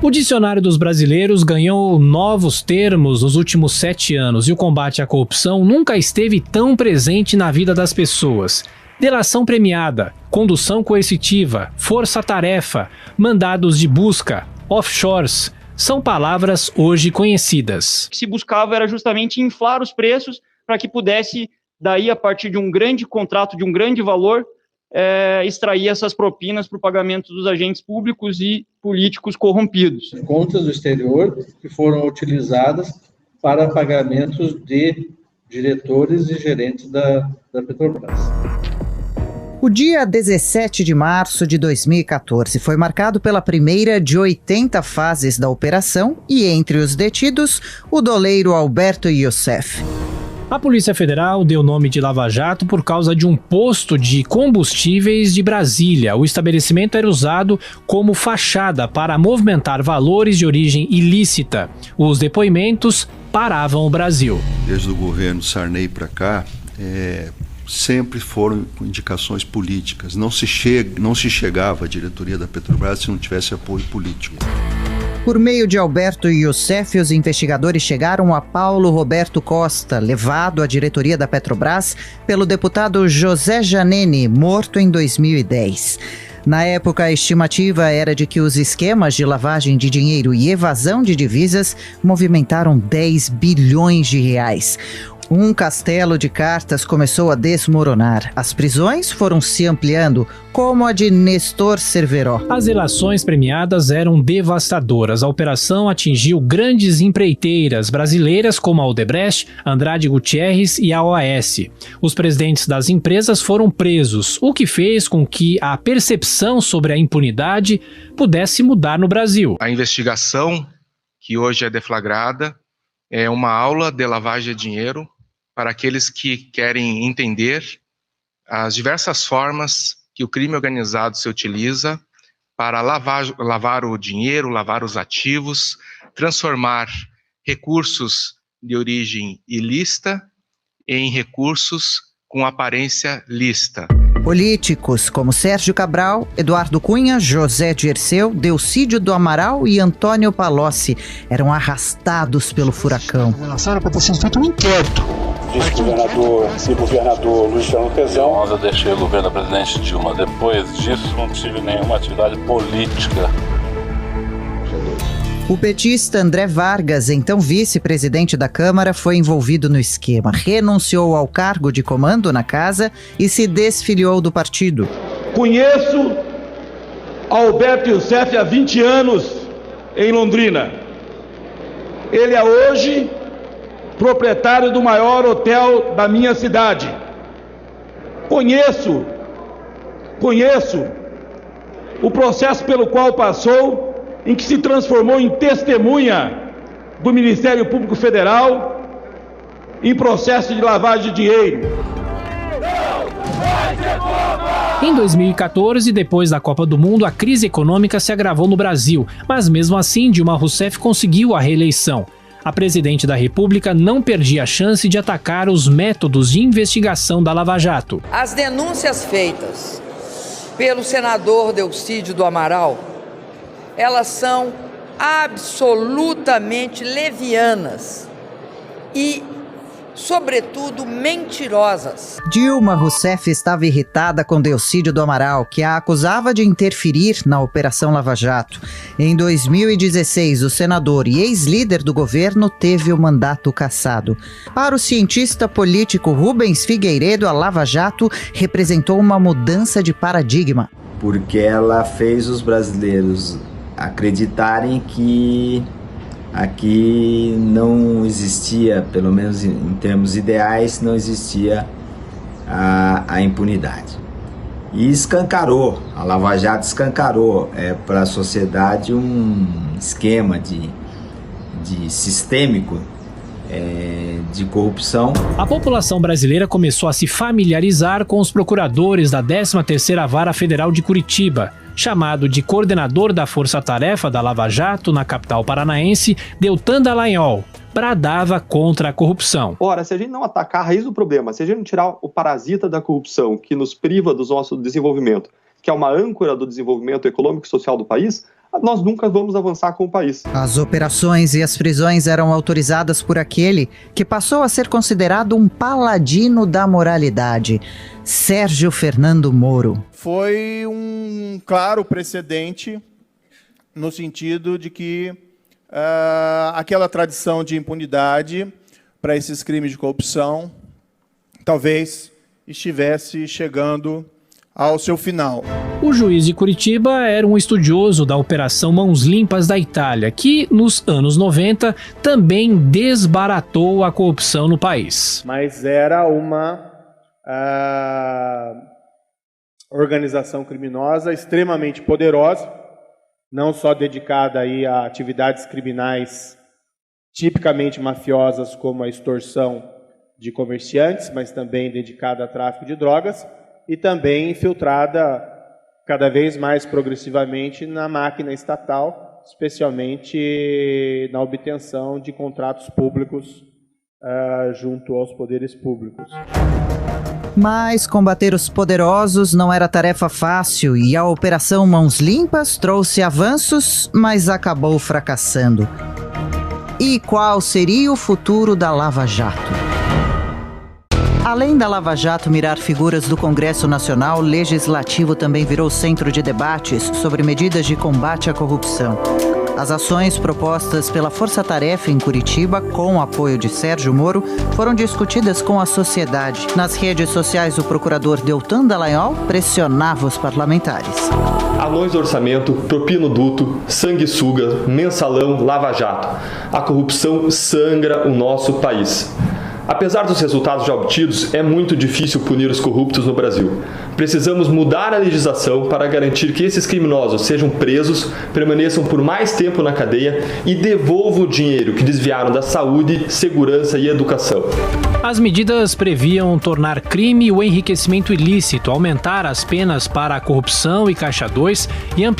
O dicionário dos brasileiros ganhou novos termos nos últimos 7 anos e o combate à corrupção nunca esteve tão presente na vida das pessoas. Delação premiada, condução coercitiva, força-tarefa, mandados de busca, offshores, são palavras hoje conhecidas. O que se buscava era justamente inflar os preços para que pudesse, daí a partir de um grande contrato, de um grande valor, extrair essas propinas para o pagamento dos agentes públicos e políticos corrompidos. Contas do exterior que foram utilizadas para pagamentos de diretores e gerentes da Petrobras. O dia 17 de março de 2014 foi marcado pela primeira de 80 fases da operação e, entre os detidos, o doleiro Alberto Youssef. A Polícia Federal deu o nome de Lava Jato por causa de um posto de combustíveis de Brasília. O estabelecimento era usado como fachada para movimentar valores de origem ilícita. Os depoimentos paravam o Brasil. Desde o governo Sarney para cá, sempre foram indicações políticas. Não se chegava à diretoria da Petrobras se não tivesse apoio político. Por meio de Alberto Youssef, os investigadores chegaram a Paulo Roberto Costa, levado à diretoria da Petrobras pelo deputado José Janene, morto em 2010. Na época, a estimativa era de que os esquemas de lavagem de dinheiro e evasão de divisas movimentaram 10 bilhões de reais. Um castelo de cartas começou a desmoronar. As prisões foram se ampliando, como a de Nestor Cerveró. As delações premiadas eram devastadoras. A operação atingiu grandes empreiteiras brasileiras como a Odebrecht, Andrade Gutierrez e a OAS. Os presidentes das empresas foram presos, o que fez com que a percepção sobre a impunidade pudesse mudar no Brasil. A investigação, que hoje é deflagrada, é uma aula de lavagem de dinheiro para aqueles que querem entender as diversas formas que o crime organizado se utiliza para lavar o dinheiro, lavar os ativos, transformar recursos de origem ilícita em recursos com aparência lícita. Políticos como Sérgio Cabral, Eduardo Cunha, José Dirceu, Delcídio do Amaral e Antônio Palocci eram arrastados pelo furacão. Era para ter sido feito um inquérito. Vice-governador Luiz Fernando Pezão. Eu deixei o governo da presidente Dilma. Depois disso, não tive nenhuma atividade política. O petista André Vargas, então vice-presidente da Câmara, foi envolvido no esquema. Renunciou ao cargo de comando na casa e se desfiliou do partido. Conheço Alberto Youssef há 20 anos em Londrina. Ele é hoje proprietário do maior hotel da minha cidade. Conheço o processo pelo qual passou, em que se transformou em testemunha do Ministério Público Federal em processo de lavagem de dinheiro. Em 2014, depois da Copa do Mundo, a crise econômica se agravou no Brasil, mas mesmo assim Dilma Rousseff conseguiu a reeleição. A presidente da República não perdia a chance de atacar os métodos de investigação da Lava Jato. As denúncias feitas pelo senador Delcídio do Amaral, elas são absolutamente levianas e, sobretudo, mentirosas. Dilma Rousseff estava irritada com Delcídio do Amaral, que a acusava de interferir na Operação Lava Jato. Em 2016, o senador e ex-líder do governo teve o mandato cassado. Para o cientista político Rubens Figueiredo, a Lava Jato representou uma mudança de paradigma. Porque ela fez os brasileiros acreditarem que aqui não existia, pelo menos em termos ideais, não existia a impunidade. E escancarou, a Lava Jato escancarou para a sociedade um esquema de sistêmico de corrupção. A população brasileira começou a se familiarizar com os procuradores da 13ª Vara Federal de Curitiba. Chamado de coordenador da Força-Tarefa da Lava Jato na capital paranaense, Deltan Dallagnol bradava contra a corrupção. Ora, se a gente não atacar a raiz do problema, se a gente não tirar o parasita da corrupção que nos priva do nosso desenvolvimento, que é uma âncora do desenvolvimento econômico e social do país, nós nunca vamos avançar com o país. As operações e as prisões eram autorizadas por aquele que passou a ser considerado um paladino da moralidade, Sérgio Fernando Moro. Foi um claro precedente no sentido de que aquela tradição de impunidade para esses crimes de corrupção talvez estivesse chegando ao seu final. O juiz de Curitiba era um estudioso da Operação Mãos Limpas da Itália, que nos anos 90 também desbaratou a corrupção no país. Mas era uma organização criminosa extremamente poderosa, não só dedicada aí a atividades criminais tipicamente mafiosas como a extorsão de comerciantes, mas também dedicada a tráfico de drogas e também infiltrada cada vez mais progressivamente na máquina estatal, especialmente na obtenção de contratos públicos junto aos poderes públicos. Mas combater os poderosos não era tarefa fácil e a Operação Mãos Limpas trouxe avanços, mas acabou fracassando. E qual seria o futuro da Lava Jato? Além da Lava Jato mirar figuras do Congresso Nacional, o Legislativo também virou centro de debates sobre medidas de combate à corrupção. As ações propostas pela Força Tarefa em Curitiba, com o apoio de Sérgio Moro, foram discutidas com a sociedade. Nas redes sociais, o procurador Deltan Dallagnol pressionava os parlamentares. Anões do orçamento, propinoduto, sanguessuga, mensalão, Lava Jato. A corrupção sangra o nosso país. Apesar dos resultados já obtidos, é muito difícil punir os corruptos no Brasil. Precisamos mudar a legislação para garantir que esses criminosos sejam presos, permaneçam por mais tempo na cadeia e devolvam o dinheiro que desviaram da saúde, segurança e educação. As medidas previam tornar crime o enriquecimento ilícito, aumentar as penas para a corrupção e Caixa 2 e ampliar